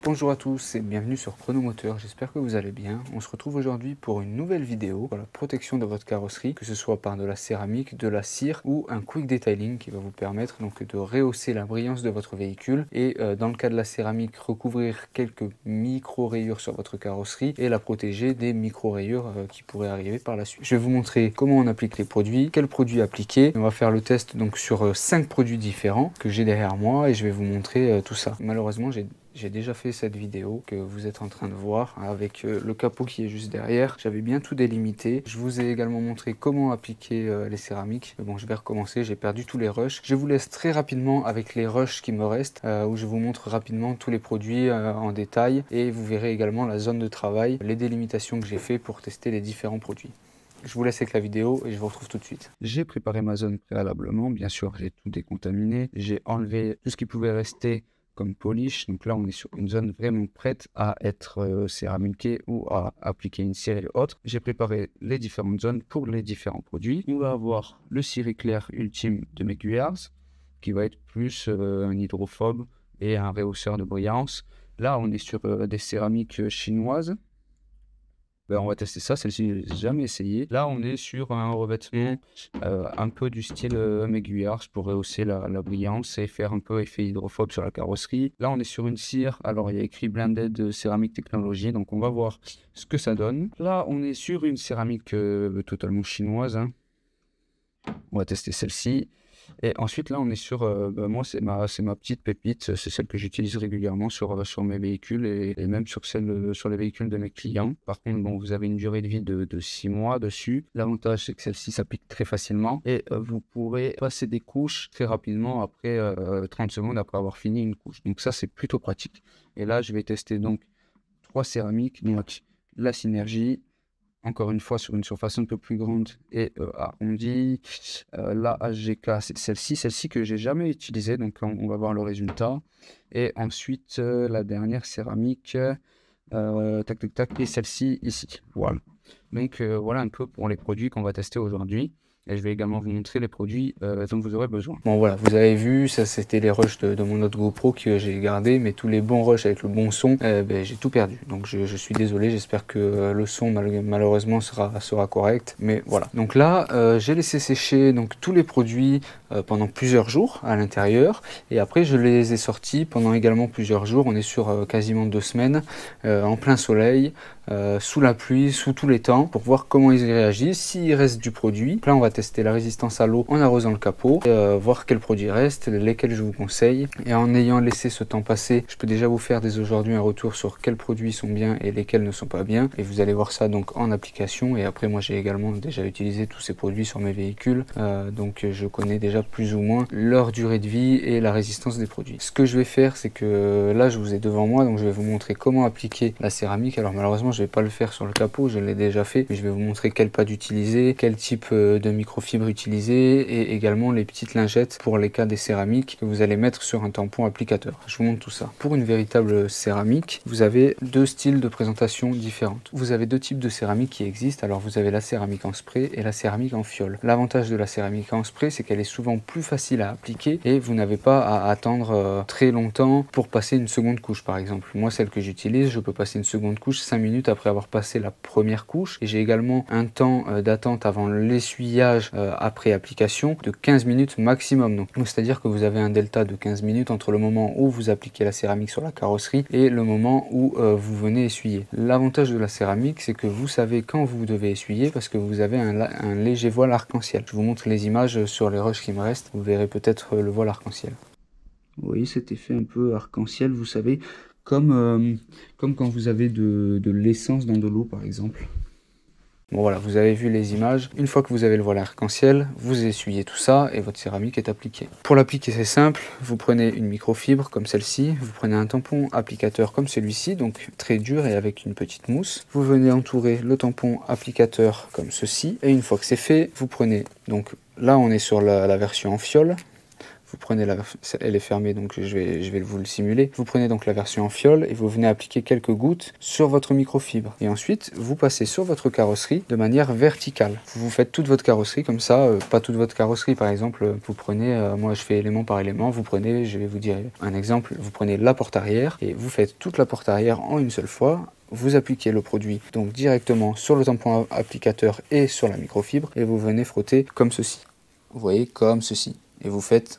Bonjour à tous et bienvenue sur Chronomoteur, j'espère que vous allez bien. On se retrouve aujourd'hui pour une nouvelle vidéo pour la protection de votre carrosserie, que ce soit par de la céramique, de la cire ou un quick detailing qui va vous permettre donc de rehausser la brillance de votre véhicule et dans le cas de la céramique, recouvrir quelques micro rayures sur votre carrosserie et la protéger des micro rayures qui pourraient arriver par la suite. Je vais vous montrer comment on applique les produits, quels produits appliquer. On va faire le test donc sur 5 produits différents que j'ai derrière moi et je vais vous montrer tout ça. Malheureusement j'ai déjà fait cette vidéo que vous êtes en train de voir avec le capot qui est juste derrière. J'avais bien tout délimité. Je vous ai également montré comment appliquer les céramiques. Mais bon, je vais recommencer, j'ai perdu tous les rushs. Je vous laisse très rapidement avec les rushs qui me restent où je vous montre rapidement tous les produits en détail et vous verrez également la zone de travail, les délimitations que j'ai fait pour tester les différents produits. Je vous laisse avec la vidéo et je vous retrouve tout de suite. J'ai préparé ma zone préalablement, bien sûr j'ai tout décontaminé. J'ai enlevé tout ce qui pouvait rester comme polish. Donc là, on est sur une zone vraiment prête à être céramiquée ou à appliquer une cire et autres. J'ai préparé les différentes zones pour les différents produits. On va avoir le ciré clair ultime de Meguiar's qui va être plus un hydrophobe et un rehausseur de brillance. Là, on est sur des céramiques chinoises. On va tester ça, celle-ci, je n'ai jamais essayé. Là, on est sur un revêtement un peu du style Meguiar's pour rehausser la brillance et faire un peu effet hydrophobe sur la carrosserie. Là, on est sur une cire. Alors, il y a écrit Blended Céramique Technologie. Donc, on va voir ce que ça donne. Là, on est sur une céramique totalement chinoise. On va tester celle-ci. Et ensuite, là, on est sur, moi, c'est ma petite pépite. C'est celle que j'utilise régulièrement sur mes véhicules et même sur les véhicules de mes clients. Par contre, bon, vous avez une durée de vie de 6 mois dessus. L'avantage, c'est que celle-ci s'applique très facilement et vous pourrez passer des couches très rapidement après 30 secondes après avoir fini une couche. Donc ça, c'est plutôt pratique. Et là, je vais tester donc 3 céramiques. Donc, la Synergie. Encore une fois, sur une surface un peu plus grande et arrondie. La HGK, c'est celle-ci que j'ai jamais utilisée. Donc, on va voir le résultat. Et ensuite, la dernière céramique, tac, tac, tac, et celle-ci ici. Voilà. Donc, voilà un peu pour les produits qu'on va tester aujourd'hui. Et je vais également vous montrer les produits dont vous aurez besoin. Bon voilà, vous avez vu, ça c'était les rushs de mon autre GoPro que j'ai gardé, mais tous les bons rushs avec le bon son, j'ai tout perdu. Donc je suis désolé, j'espère que le son malheureusement sera correct. Mais voilà, donc là j'ai laissé sécher donc, tous les produits pendant plusieurs jours à l'intérieur. Et après je les ai sortis pendant également plusieurs jours. On est sur quasiment 2 semaines en plein soleil. Sous la pluie, sous tous les temps, pour voir comment ils réagissent, s'il reste du produit. Là, on va tester la résistance à l'eau en arrosant le capot, voir quels produits restent, lesquels je vous conseille. Et en ayant laissé ce temps passer, je peux déjà vous faire dès aujourd'hui un retour sur quels produits sont bien et lesquels ne sont pas bien. Et vous allez voir ça donc en application. Et après, moi, j'ai également déjà utilisé tous ces produits sur mes véhicules. Donc, je connais déjà plus ou moins leur durée de vie et la résistance des produits. Ce que je vais faire, c'est que là, je vous ai devant moi, donc je vais vous montrer comment appliquer la céramique. Alors, malheureusement, je vais pas le faire sur le capot, je l'ai déjà fait, mais je vais vous montrer quel pad utiliser, quel type de microfibre utiliser et également les petites lingettes pour les cas des céramiques que vous allez mettre sur un tampon applicateur. Je vous montre tout ça. Pour une véritable céramique, vous avez 2 styles de présentation différentes. Vous avez 2 types de céramique qui existent. Alors vous avez la céramique en spray et la céramique en fiole. L'avantage de la céramique en spray, c'est qu'elle est souvent plus facile à appliquer et vous n'avez pas à attendre très longtemps pour passer une seconde couche par exemple. Moi, celle que j'utilise, je peux passer une seconde couche 5 minutes après avoir passé la première couche et j'ai également un temps d'attente avant l'essuyage après application de 15 minutes maximum. Donc c'est à dire que vous avez un delta de 15 minutes entre le moment où vous appliquez la céramique sur la carrosserie et le moment où vous venez essuyer. L'avantage de la céramique, c'est que vous savez quand vous devez essuyer parce que vous avez un léger voile arc-en-ciel. Je vous montre les images sur les rushs qui me restent, vous verrez peut-être le voile arc-en-ciel. Vous voyez cet effet un peu arc-en-ciel, vous savez, comme quand vous avez de l'essence dans de l'eau par exemple. Bon voilà, vous avez vu les images. Une fois que vous avez le voile arc-en-ciel, vous essuyez tout ça et votre céramique est appliquée. Pour l'appliquer, c'est simple. Vous prenez une microfibre comme celle-ci. Vous prenez un tampon applicateur comme celui-ci, donc très dur et avec une petite mousse. Vous venez entourer le tampon applicateur comme ceci. Et une fois que c'est fait, vous prenez, donc là on est sur la version en fiole. vous prenez elle est fermée, donc je vais vous le simuler. Vous prenez donc la version en fiole et vous venez appliquer quelques gouttes sur votre microfibre. Et ensuite, vous passez sur votre carrosserie de manière verticale. Vous faites toute votre carrosserie comme ça, pas toute votre carrosserie. Par exemple, vous prenez, moi je fais élément par élément, vous prenez, je vais vous dire un exemple, vous prenez la porte arrière et vous faites toute la porte arrière en une seule fois. Vous appliquez le produit donc directement sur le tampon applicateur et sur la microfibre et vous venez frotter comme ceci. Vous voyez, comme ceci. Et vous faites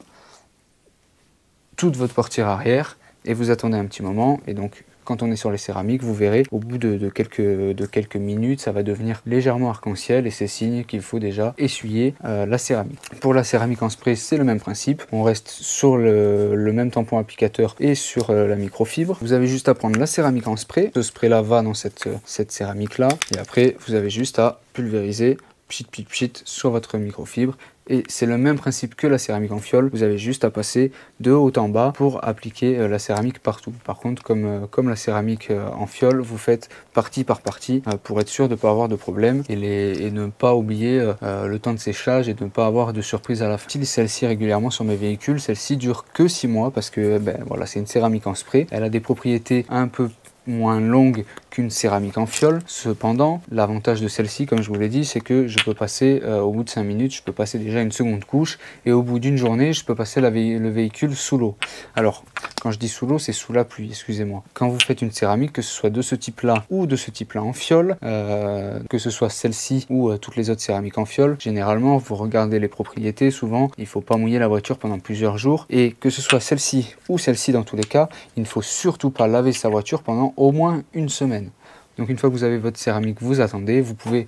toute votre portière arrière et vous attendez un petit moment. Et donc, quand on est sur les céramiques, vous verrez, au bout de quelques minutes, ça va devenir légèrement arc-en-ciel et c'est signe qu'il faut déjà essuyer la céramique. Pour la céramique en spray, c'est le même principe. On reste sur le même tampon applicateur et sur la microfibre. Vous avez juste à prendre la céramique en spray. Ce spray-là va dans cette céramique-là. Et après, vous avez juste à pulvériser, pchit, pchit, pchit, sur votre microfibre. Et c'est le même principe que la céramique en fiole, vous avez juste à passer de haut en bas pour appliquer la céramique partout. Par contre, comme la céramique en fiole, vous faites partie par partie pour être sûr de ne pas avoir de problème et ne pas oublier le temps de séchage et de ne pas avoir de surprise à la fin. J'utilise celle-ci régulièrement sur mes véhicules, celle-ci dure que 6 mois parce que voilà, c'est une céramique en spray, elle a des propriétés un peu moins longue qu'une céramique en fiole. Cependant, l'avantage de celle-ci, comme je vous l'ai dit, c'est que je peux passer, au bout de 5 minutes, je peux passer déjà une seconde couche et au bout d'une journée, je peux passer le véhicule sous l'eau. Alors, quand je dis sous l'eau, c'est sous la pluie, excusez-moi. Quand vous faites une céramique, que ce soit de ce type-là ou de ce type-là en fiole, que ce soit celle-ci ou toutes les autres céramiques en fiole, généralement, vous regardez les propriétés, souvent, il ne faut pas mouiller la voiture pendant plusieurs jours et que ce soit celle-ci ou celle-ci dans tous les cas, il ne faut surtout pas laver sa voiture pendant au moins une semaine. Donc une fois que vous avez votre céramique, vous attendez, vous pouvez,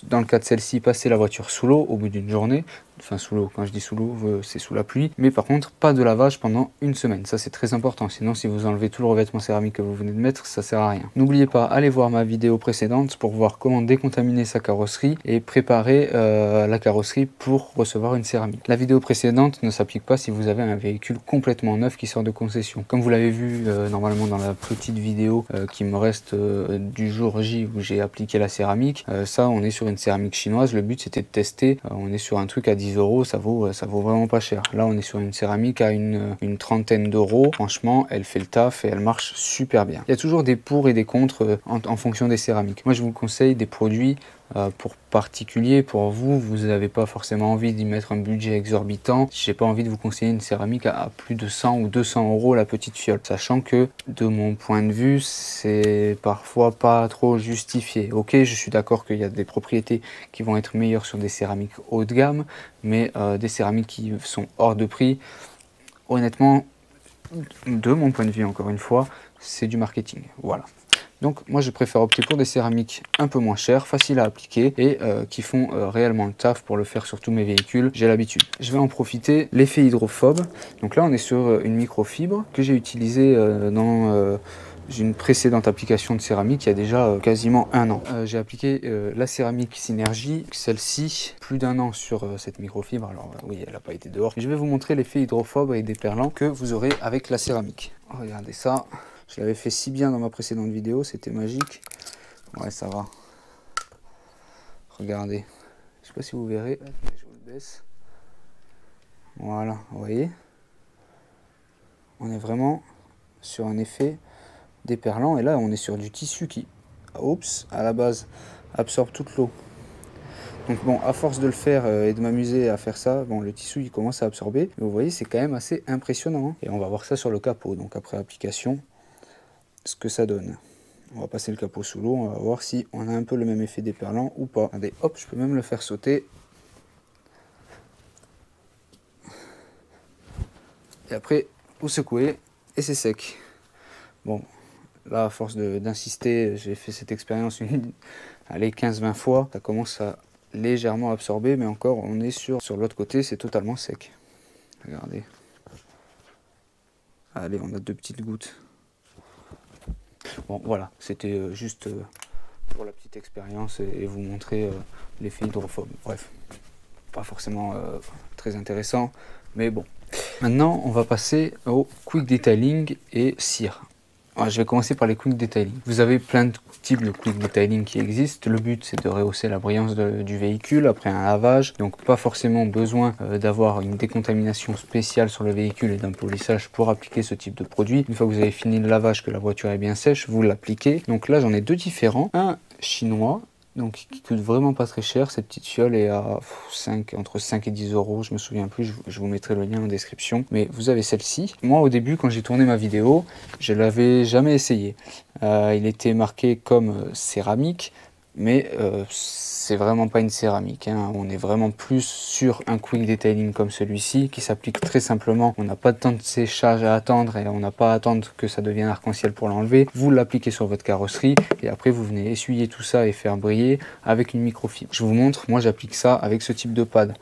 dans le cas de celle-ci, passer la voiture sous l'eau au bout d'une journée. Enfin sous l'eau, quand je dis sous l'eau, c'est sous la pluie. Mais par contre, pas de lavage pendant une semaine. Ça c'est très important, sinon si vous enlevez tout le revêtement céramique que vous venez de mettre, ça sert à rien. N'oubliez pas, allez voir ma vidéo précédente pour voir comment décontaminer sa carrosserie et préparer la carrosserie pour recevoir une céramique. La vidéo précédente ne s'applique pas si vous avez un véhicule complètement neuf qui sort de concession. Comme vous l'avez vu normalement dans la petite vidéo qui me reste du jour J où j'ai appliqué la céramique, ça on est sur une céramique chinoise. Le but c'était de tester, on est sur un truc à 10 €, ça vaut vraiment pas cher. Là on est sur une céramique à une trentaine d'euros. Franchement elle fait le taf et elle marche super bien. Il y a toujours des pour et des contre en fonction des céramiques. Moi je vous conseille des produits pour particulier, pour vous, vous n'avez pas forcément envie d'y mettre un budget exorbitant. J'ai pas envie de vous conseiller une céramique à plus de 100 ou 200 € la petite fiole, sachant que de mon point de vue c'est parfois pas trop justifié. Ok, je suis d'accord qu'il y a des propriétés qui vont être meilleures sur des céramiques haut de gamme, mais des céramiques qui sont hors de prix, honnêtement, de mon point de vue encore une fois, c'est du marketing. Voilà. Donc moi je préfère opter pour des céramiques un peu moins chères, faciles à appliquer et qui font réellement le taf pour le faire sur tous mes véhicules, j'ai l'habitude. Je vais en profiter, l'effet hydrophobe. Donc là on est sur une microfibre que j'ai utilisée dans une précédente application de céramique il y a déjà quasiment un an. J'ai appliqué la céramique Synergie, celle-ci, plus d'un an sur cette microfibre. Alors oui, elle n'a pas été dehors. Je vais vous montrer l'effet hydrophobe et déperlant que vous aurez avec la céramique. Regardez ça. Je l'avais fait si bien dans ma précédente vidéo, c'était magique. Ouais, ça va. Regardez. Je sais pas si vous verrez. Je vous le baisse. Voilà, vous voyez. On est vraiment sur un effet déperlant. Et là, on est sur du tissu qui, oups, à la base, absorbe toute l'eau. Donc bon, à force de le faire et de m'amuser à faire ça, bon, le tissu il commence à absorber. Mais vous voyez, c'est quand même assez impressionnant. Hein. Et on va voir ça sur le capot. Donc après application, ce que ça donne. On va passer le capot sous l'eau, on va voir si on a un peu le même effet déperlant ou pas. Regardez, hop, je peux même le faire sauter. Et après, vous secouez et c'est sec. Bon, là, à force d'insister, j'ai fait cette expérience allez, 15-20 fois. Ça commence à légèrement absorber, mais encore, on est sur l'autre côté, c'est totalement sec. Regardez. Allez, on a 2 petites gouttes. Bon voilà, c'était juste pour la petite expérience et vous montrer l'effet hydrophobe. Bref, pas forcément très intéressant, mais bon. Maintenant, on va passer au quick detailing et cire. Alors, je vais commencer par les quick detailing. Vous avez plein de types de quick detailing qui existent. Le but, c'est de rehausser la brillance du véhicule après un lavage. Donc pas forcément besoin d'avoir une décontamination spéciale sur le véhicule et d'un polissage pour appliquer ce type de produit. Une fois que vous avez fini le lavage, que la voiture est bien sèche, vous l'appliquez. Donc là, j'en ai deux différents. Un chinois, donc qui coûte vraiment pas très cher. Cette petite fiole est à entre 5 et 10 euros, je me souviens plus, je vous mettrai le lien en description. Mais vous avez celle-ci. Moi au début, quand j'ai tourné ma vidéo, je l'avais jamais essayé. Il était marqué comme céramique, mais c'est vraiment pas une céramique, hein. On est vraiment plus sur un quick detailing comme celui-ci qui s'applique très simplement. On n'a pas de temps de séchage à attendre et on n'a pas à attendre que ça devienne arc-en-ciel pour l'enlever. Vous l'appliquez sur votre carrosserie et après vous venez essuyer tout ça et faire briller avec une microfibre. Je vous montre, moi j'applique ça avec ce type de pad.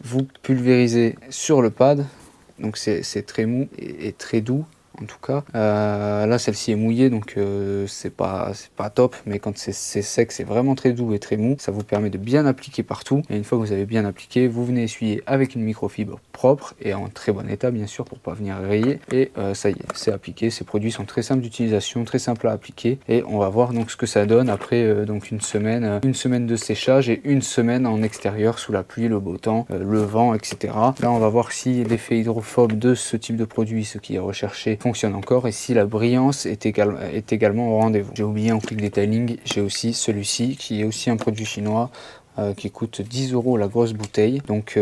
Vous pulvérisez sur le pad, donc c'est très mou et très doux. En tout cas, là celle-ci est mouillée, donc c'est pas top, mais quand c'est sec, c'est vraiment très doux et très mou. Ça vous permet de bien appliquer partout, et une fois que vous avez bien appliqué, vous venez essuyer avec une microfibre propre et en très bon état bien sûr pour pas venir rayer, et ça y est, c'est appliqué. Ces produits sont très simples d'utilisation, très simples à appliquer, et on va voir donc ce que ça donne après donc une semaine de séchage et une semaine en extérieur sous la pluie, le beau temps, le vent, etc. Là on va voir si l'effet hydrophobe de ce type de produit, ce qui est recherché, fonctionne encore, et si la brillance est également au rendez-vous. J'ai oublié en quick detailing, j'ai aussi celui-ci qui est aussi un produit chinois qui coûte 10 euros la grosse bouteille. Donc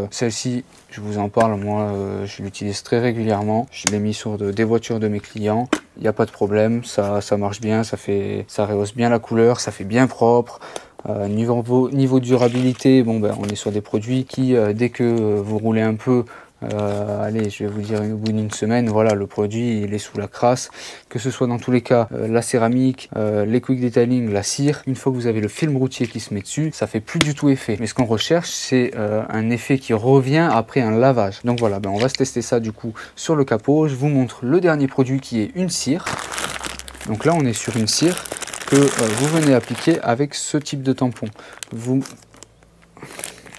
celle-ci, je vous en parle, moi je l'utilise très régulièrement. Je l'ai mis sur des voitures de mes clients, il n'y a pas de problème, ça marche bien, ça rehausse bien la couleur, ça fait bien propre. Niveau durabilité, bon ben on est sur des produits qui dès que vous roulez un peu, allez, je vais vous dire au bout d'une semaine, voilà, le produit il est sous la crasse. Que ce soit dans tous les cas la céramique, les quick detailing, la cire, une fois que vous avez le film routier qui se met dessus, ça fait plus du tout effet. Mais ce qu'on recherche, c'est un effet qui revient après un lavage. Donc voilà, ben on va se tester ça du coup sur le capot. Je vous montre le dernier produit qui est une cire. Donc là on est sur une cire que vous venez appliquer avec ce type de tampon.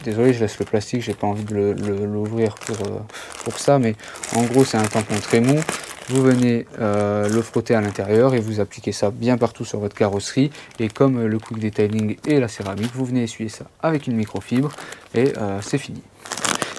Désolé, je laisse le plastique, j'ai pas envie de l'ouvrir pour ça, mais en gros c'est un tampon très mou. Vous venez le frotter à l'intérieur et vous appliquez ça bien partout sur votre carrosserie, et comme le quick detailing et la céramique, vous venez essuyer ça avec une microfibre et c'est fini.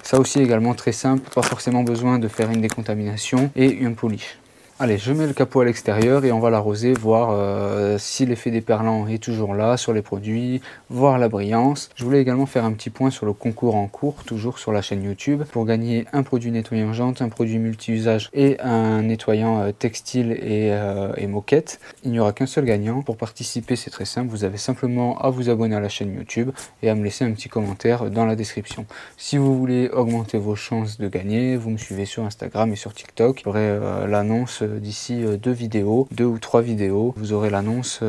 Ça aussi également très simple, pas forcément besoin de faire une décontamination et un polish. Allez, je mets le capot à l'extérieur et on va l'arroser, voir si l'effet déperlant est toujours là sur les produits, voir la brillance. Je voulais également faire un petit point sur le concours en cours, toujours sur la chaîne YouTube. Pour gagner un produit nettoyant jante, un produit multi-usage et un nettoyant textile et moquette, il n'y aura qu'un seul gagnant. Pour participer, c'est très simple, vous avez simplement à vous abonner à la chaîne YouTube et à me laisser un petit commentaire dans la description. Si vous voulez augmenter vos chances de gagner, vous me suivez sur Instagram et sur TikTok. J'aurai l'annonce d'ici 2 ou 3 vidéos, vous aurez l'annonce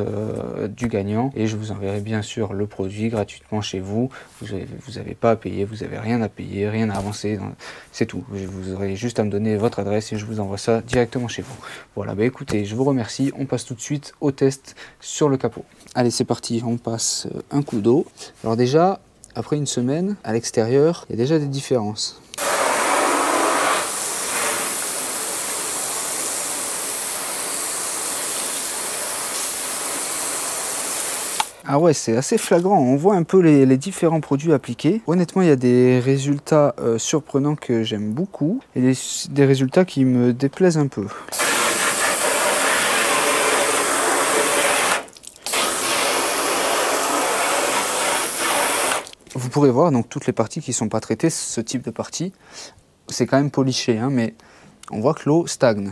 du gagnant et je vous enverrai bien sûr le produit gratuitement chez vous. Vous n'avez pas à payer, vous n'avez rien à payer, rien à avancer, c'est tout. Vous aurez juste à me donner votre adresse et je vous envoie ça directement chez vous. Voilà, bah écoutez, je vous remercie, on passe tout de suite au test sur le capot. Allez, c'est parti, on passe un coup d'eau. Alors déjà, après une semaine, à l'extérieur, il y a déjà des différences. Ah ouais, c'est assez flagrant, on voit un peu les différents produits appliqués. Honnêtement, il y a des résultats surprenants que j'aime beaucoup et des résultats qui me déplaisent un peu. Vous pourrez voir donc toutes les parties qui ne sont pas traitées, ce type de partie, c'est quand même poliché, hein, mais on voit que l'eau stagne.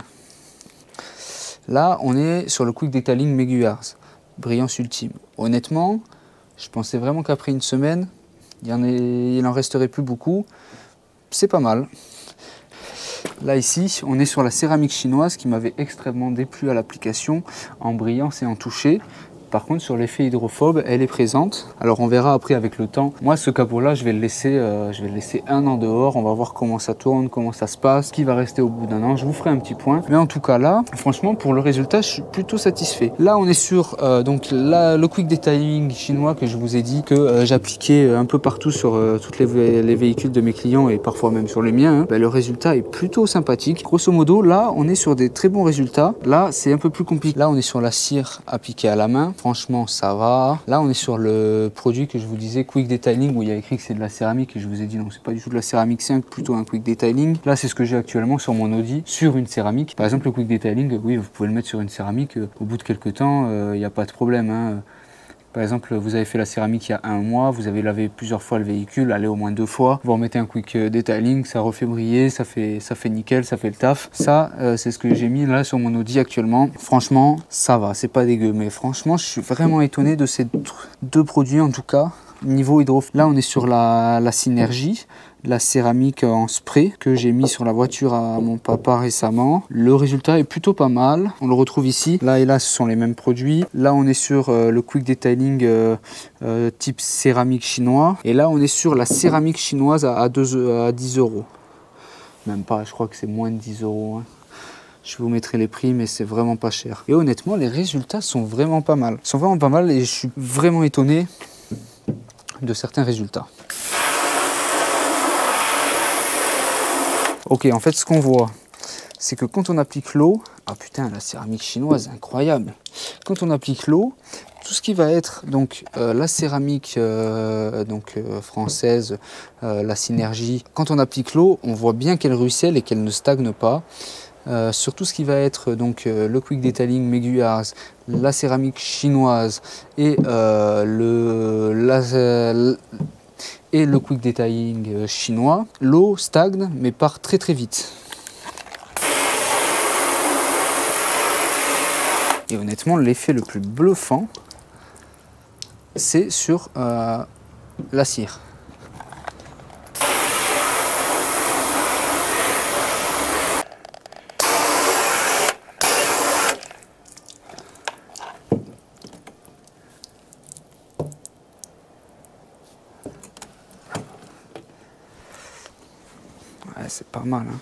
Là, on est sur le quick detailing Meguiar's. Brillance ultime. Honnêtement, je pensais vraiment qu'après une semaine, il en resterait plus beaucoup. C'est pas mal. Là ici, on est sur la céramique chinoise qui m'avait extrêmement déplu à l'application en brillance et en toucher. Par contre, sur l'effet hydrophobe, elle est présente. Alors on verra après avec le temps. Moi, ce capot-là, je vais le laisser 1 an dehors. On va voir comment ça tourne, comment ça se passe, ce qui va rester au bout d'un an. Je vous ferai un petit point. Mais en tout cas là, franchement, pour le résultat, je suis plutôt satisfait. Là, on est sur donc là, le quick detailing chinois que je vous ai dit que j'appliquais un peu partout sur tous les véhicules de mes clients et parfois même sur les miens. Le résultat est plutôt sympathique. Grosso modo, là, on est sur des très bons résultats. Là, c'est un peu plus compliqué. Là, on est sur la cire appliquée à la main. Franchement, ça va. Là, on est sur le produit que je vous disais, quick detailing, où il y a écrit que c'est de la céramique et je vous ai dit non, c'est pas du tout de la céramique, c'est plutôt un quick detailing. Là, c'est ce que j'ai actuellement sur mon Audi, sur une céramique. Par exemple, le quick detailing, oui, vous pouvez le mettre sur une céramique. Au bout de quelques temps, il n'y a pas de problème, hein. Par exemple, vous avez fait la céramique il y a 1 mois, vous avez lavé plusieurs fois le véhicule, allez au moins 2 fois, vous remettez un quick detailing, ça refait briller, ça fait nickel, ça fait le taf. Ça, c'est ce que j'ai mis là sur mon Audi actuellement. Franchement, ça va, c'est pas dégueu, mais franchement, je suis vraiment étonné de ces 2 produits en tout cas. Niveau hydrophobe, là on est sur la Synergie, la céramique en spray que j'ai mis sur la voiture à mon papa récemment. Le résultat est plutôt pas mal. On le retrouve ici. Là et là, ce sont les mêmes produits. Là, on est sur le quick detailing type céramique chinois. Et là, on est sur la céramique chinoise à 10 €. Même pas, je crois que c'est moins de 10 €. Hein. Je vous mettrai les prix, mais c'est vraiment pas cher. Et honnêtement, les résultats sont vraiment pas mal. Ils sont vraiment pas mal et je suis vraiment étonné de certains résultats. Ok, en fait, ce qu'on voit, c'est que quand on applique l'eau, ah putain, la céramique chinoise, incroyable. Quand on applique l'eau, tout ce qui va être donc la céramique française, la Synergie, quand on applique l'eau, on voit bien qu'elle ruisselle et qu'elle ne stagne pas. Sur tout ce qui va être donc le quick detailing Meguiar's, la céramique chinoise et le quick detailing chinois, l'eau stagne mais part très très vite. Et honnêtement, l'effet le plus bluffant, c'est sur la cire. Ouais, c'est pas mal, hein.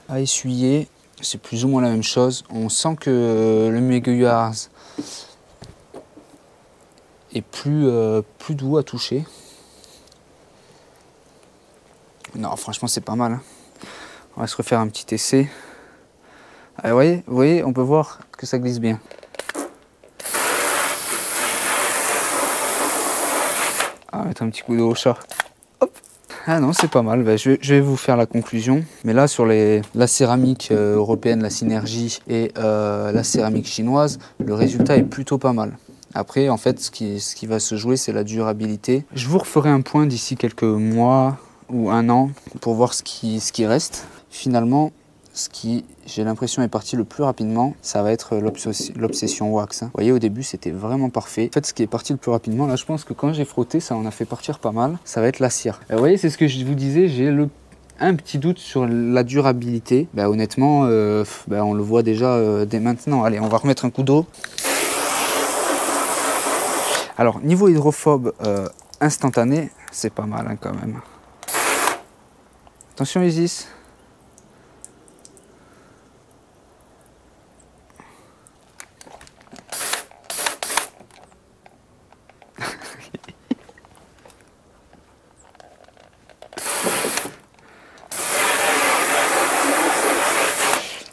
À essuyer, c'est plus ou moins la même chose. On sent que le Meguiar's est plus doux à toucher. Non, franchement, c'est pas mal, hein. On va se refaire un petit essai. Ah, vous voyez, on peut voir que ça glisse bien. On va mettre un petit coup d'eau au chat. Hop. Ah non, c'est pas mal. Ben, je vais vous faire la conclusion. Mais là, sur la céramique européenne, la Synergie et la céramique chinoise, le résultat est plutôt pas mal. Après, en fait, ce qui va se jouer, c'est la durabilité. Je vous referai un point d'ici quelques mois ou 1 an pour voir ce qui reste. Finalement, ce qui, j'ai l'impression, est parti le plus rapidement, ça va être l'obsession wax. Vous voyez, au début, c'était vraiment parfait. En fait, ce qui est parti le plus rapidement, là, je pense que quand j'ai frotté, ça en a fait partir pas mal. Ça va être la cire. Vous voyez, c'est ce que je vous disais, j'ai un petit doute sur la durabilité. Ben, honnêtement, on le voit déjà dès maintenant. Allez, on va remettre un coup d'eau. Alors, niveau hydrophobe instantané, c'est pas mal, hein, quand même. Attention, Isis.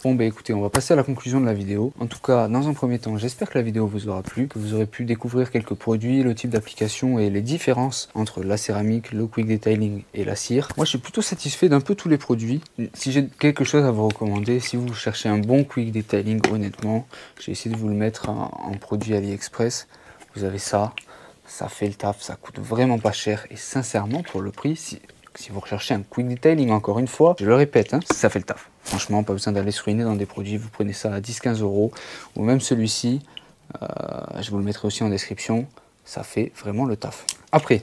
Bon bah écoutez, on va passer à la conclusion de la vidéo. En tout cas, dans un premier temps, j'espère que la vidéo vous aura plu, que vous aurez pu découvrir quelques produits, le type d'application et les différences entre la céramique, le quick detailing et la cire. Moi, je suis plutôt satisfait d'un peu tous les produits. Si j'ai quelque chose à vous recommander, si vous cherchez un bon quick detailing, honnêtement, j'ai essayé de vous le mettre en produit AliExpress. Vous avez ça, ça fait le taf, ça coûte vraiment pas cher et sincèrement, pour le prix, si vous recherchez un quick detailing, encore une fois, je le répète, hein, ça fait le taf. Franchement, pas besoin d'aller se ruiner dans des produits. Vous prenez ça à 10-15 € ou même celui-ci. Je vous le mettrai aussi en description. Ça fait vraiment le taf. Après,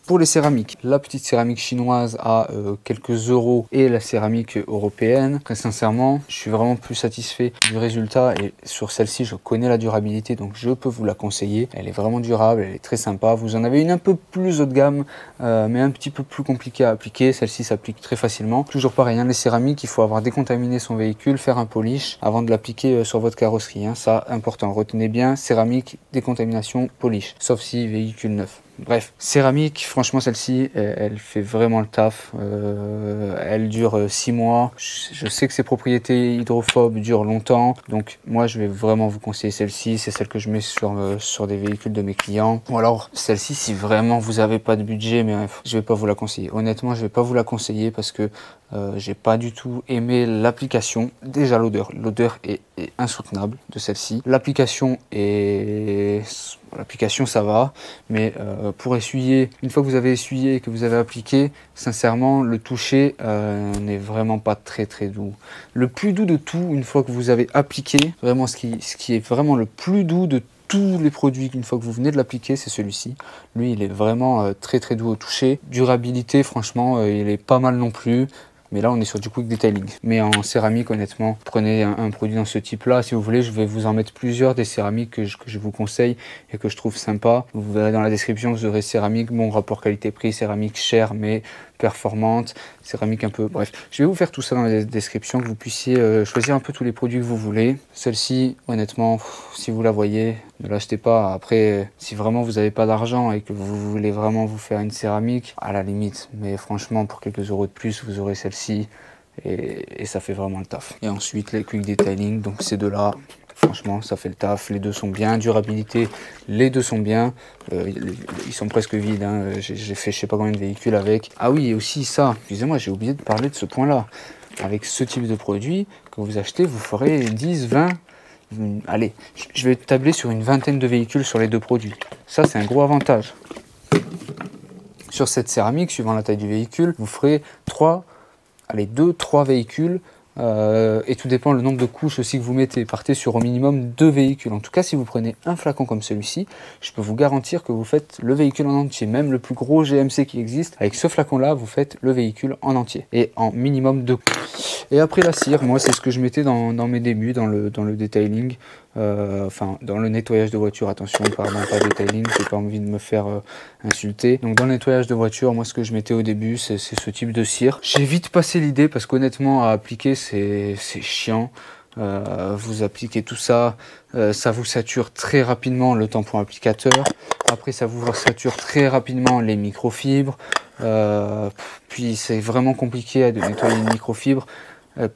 pour les céramiques, la petite céramique chinoise à quelques euros et la céramique européenne, très sincèrement, je suis vraiment plus satisfait du résultat et sur celle-ci, je connais la durabilité, donc je peux vous la conseiller. Elle est vraiment durable, elle est très sympa. Vous en avez une un peu plus haut de gamme, mais un petit peu plus compliquée à appliquer. Celle-ci s'applique très facilement. Toujours pareil, hein, les céramiques, il faut avoir décontaminé son véhicule, faire un polish avant de l'appliquer sur votre carrosserie. Hein. Ça, important. Retenez bien, céramique, décontamination, polish. Sauf si véhicule neuf. Bref, céramique, franchement celle-ci, elle fait vraiment le taf. Elle dure 6 mois. Je sais que ses propriétés hydrophobes durent longtemps. Donc moi, je vais vraiment vous conseiller celle-ci. C'est celle que je mets sur des véhicules de mes clients. Ou alors celle-ci, si vraiment vous n'avez pas de budget, mais je vais pas vous la conseiller. Honnêtement, je vais pas vous la conseiller parce que j'ai pas du tout aimé l'application. Déjà l'odeur. L'odeur est insoutenable de celle-ci. L'application ça va, mais pour essuyer, une fois que vous avez essuyé et que vous avez appliqué, sincèrement le toucher n'est vraiment pas très doux. Le plus doux de tout, une fois que vous avez appliqué, vraiment ce qui est vraiment le plus doux de tous les produits, une fois que vous venez de l'appliquer, c'est celui-ci. Lui, il est vraiment très doux au toucher. Durabilité, franchement, il est pas mal non plus. Mais là, on est sur du quick detailing. Mais en céramique, honnêtement, prenez un produit dans ce type-là. Si vous voulez, je vais vous en mettre plusieurs des céramiques que je vous conseille et que je trouve sympa. Vous verrez dans la description, vous aurez céramique, bon rapport qualité-prix, céramique chère mais performante, céramique un peu... Bref, je vais vous faire tout ça dans la description, que vous puissiez choisir un peu tous les produits que vous voulez. Celle-ci, honnêtement, si vous la voyez, ne l'achetez pas. Après, si vraiment vous n'avez pas d'argent et que vous voulez vraiment vous faire une céramique, à la limite. Mais franchement, pour quelques euros de plus, vous aurez celle-ci et ça fait vraiment le taf. Et ensuite, les quick detailing, donc ces deux-là, franchement, ça fait le taf. Les deux sont bien. Durabilité, les deux sont bien. Ils sont presque vides. Hein. J'ai fait je sais pas combien de véhicules avec. Ah oui, et aussi ça. Excusez-moi, j'ai oublié de parler de ce point-là. Avec ce type de produit, que vous achetez, vous ferez 10, 20... Allez, je vais tabler sur une vingtaine de véhicules sur les deux produits. Ça, c'est un gros avantage. Sur cette céramique, suivant la taille du véhicule, vous ferez 2, 3 véhicules. Et tout dépend le nombre de couches aussi que vous mettez. Partez sur au minimum 2 véhicules. En tout cas, si vous prenez un flacon comme celui-ci, je peux vous garantir que vous faites le véhicule en entier. Même le plus gros GMC qui existe, avec ce flacon-là, vous faites le véhicule en entier. Et en minimum 2 couches. Et après la cire, moi, c'est ce que je mettais dans mes débuts, dans le detailing. Enfin, dans le nettoyage de voiture, attention, pardon, pas detailing, j'ai pas envie de me faire insulter. Donc dans le nettoyage de voiture, moi ce que je mettais au début, c'est ce type de cire. J'ai vite passé l'idée parce qu'honnêtement, à appliquer, c'est chiant. Vous appliquez tout ça, ça vous sature très rapidement le tampon applicateur. Après, ça vous sature très rapidement les microfibres. Puis c'est vraiment compliqué de nettoyer une microfibre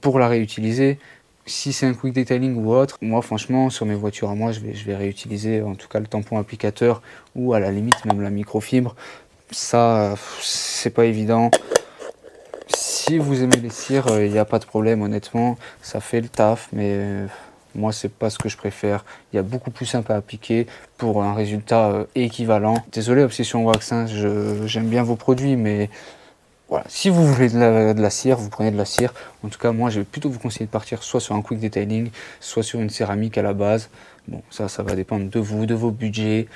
pour la réutiliser. Si c'est un quick detailing ou autre, moi franchement sur mes voitures à moi je vais réutiliser en tout cas le tampon applicateur ou à la limite même la microfibre. Ça c'est pas évident. Si vous aimez les cires, il n'y a pas de problème, honnêtement, ça fait le taf, mais moi c'est pas ce que je préfère. Il y a beaucoup plus simple à appliquer pour un résultat équivalent. Désolé Obsession Wax, hein, j'aime bien vos produits, mais voilà, si vous voulez de la cire, vous prenez de la cire. En tout cas, moi, je vais plutôt vous conseiller de partir soit sur un quick detailing, soit sur une céramique à la base. Bon, ça va dépendre de vous, de vos budgets,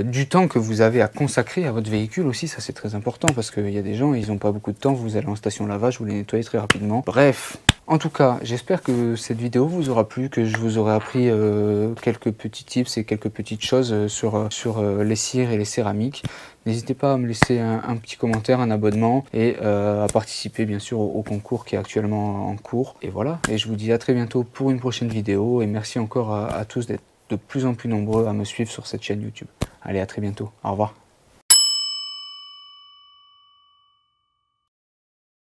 du temps que vous avez à consacrer à votre véhicule aussi. Ça, c'est très important parce qu'il y a des gens, ils n'ont pas beaucoup de temps. Vous allez en station lavage, vous les nettoyez très rapidement. Bref. En tout cas, j'espère que cette vidéo vous aura plu, que je vous aurai appris quelques petits tips et quelques petites choses sur les cires et les céramiques. N'hésitez pas à me laisser un petit commentaire, un abonnement et à participer bien sûr au concours qui est actuellement en cours. Et voilà, et je vous dis à très bientôt pour une prochaine vidéo et merci encore à tous d'être de plus en plus nombreux à me suivre sur cette chaîne YouTube. Allez, à très bientôt, au revoir.